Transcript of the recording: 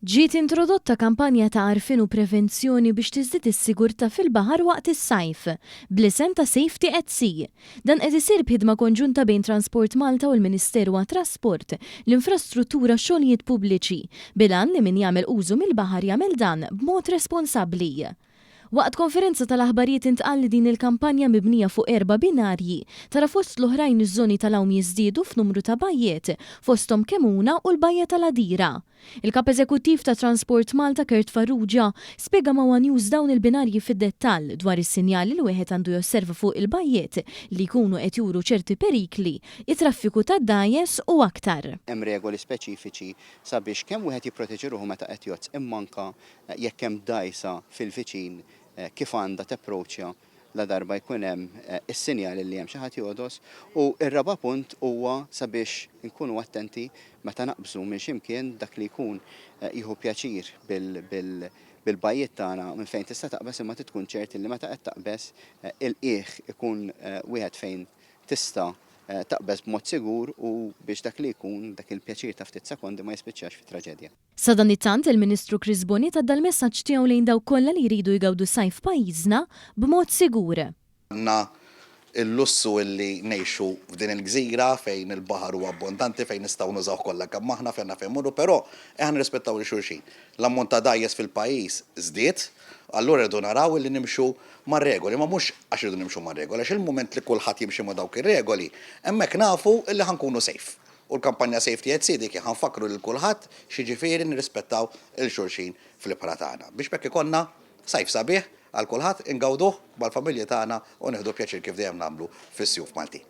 Ġiet introdotta kampanja ta' għarfien u prevenzjoni biex tiżdied is-sigurtà fil-baħar waqt is-sajf, bl-isem ta' Safety at Sea. Dan qed isir b'ħidma konġunta bejn Transport Malta u l-Ministeru għat-Trasport, l-Infrastruttura xogħlijiet pubbliċi, bilan li min jagħmel użu mill-baħar jagħmel dan b'mod responsabbli. Waqt konferenza tal-aħbarijiet intqal li din il-kampanja mibnija fuq 4 binarji tara fost l-oħrajn iż-żoni tal-hawn jiżdiedu f'numru ta' bajjiet fosthom Kemuna u l-Bajja tal-Adira. Il-Kap Eżekuttiv ta' Transport Malta Kurt Farrugia spjega ma' News dawn il-binarji fid-dettall dwar is-sinjali li wieħed għandu josserva fuq il-bajjiet li jkunu qed juru ċerti perikli, it-traffiku tad-dajes u aktar. Hemm regoli speċifiċi sabiex kemm wieħed jipproteġi ruħu meta qed jozz immanka jekk hemm dajsa fil-viċin kif għandha tapproċċja la darba jkun hemm is-sinjal li hemm xi ħadd jodos u r-raba' punt huwa sabiex inkunu attenti meta naqbżu minn x'imkien dak li jkun jieħu pjaċir bil-bajjiet tagħna minn fejn tista' taqbes imma tkun ċerti li meta qed taqbes il-qiegħ ikun wieħed fejn tista' taqbes b'mod sigur u biex dak li jkun dak il-pjaċir ta' ftit sekondi ma jispiċċax fi traġedja. Sa dan it-tant il-Ministru Chris Bonita dal messaġġ tiegħu lejn dawk kollha li jridu jgawdu sajf pajjiżna b'mod sigur. Għandna il-lussu illi ngħixu f'din il-gżira fejn il-baħar huwa abbondanti fejn nistgħu nużaw kollha kemm aħna fejn naf immorru, però aħna nirrispettaw lil xulxin. L-ammont ta' dajjes fil-pajjiż żdied, allura rridu naraw illi nimxu mar-regoli, ma mhux għax irridu nimxu mar-regoli, għax il-mument li kulħadd jimxi ma' dawk ir-regoli, hemmhekk nafu illi ħankunu safe. U l-kampanja Safety at Sea dik ħanfakru lil kulħadd x'jiġifieri nirrispettaw il-xulxin fil-ibħra tagħna. Biex bekk ikollna sajf sabiħ għal kulħadd ingawduh mal-familji tagħna u nieħdu pjaċir kif dejjem nagħmlu fis-sjuf Maltin.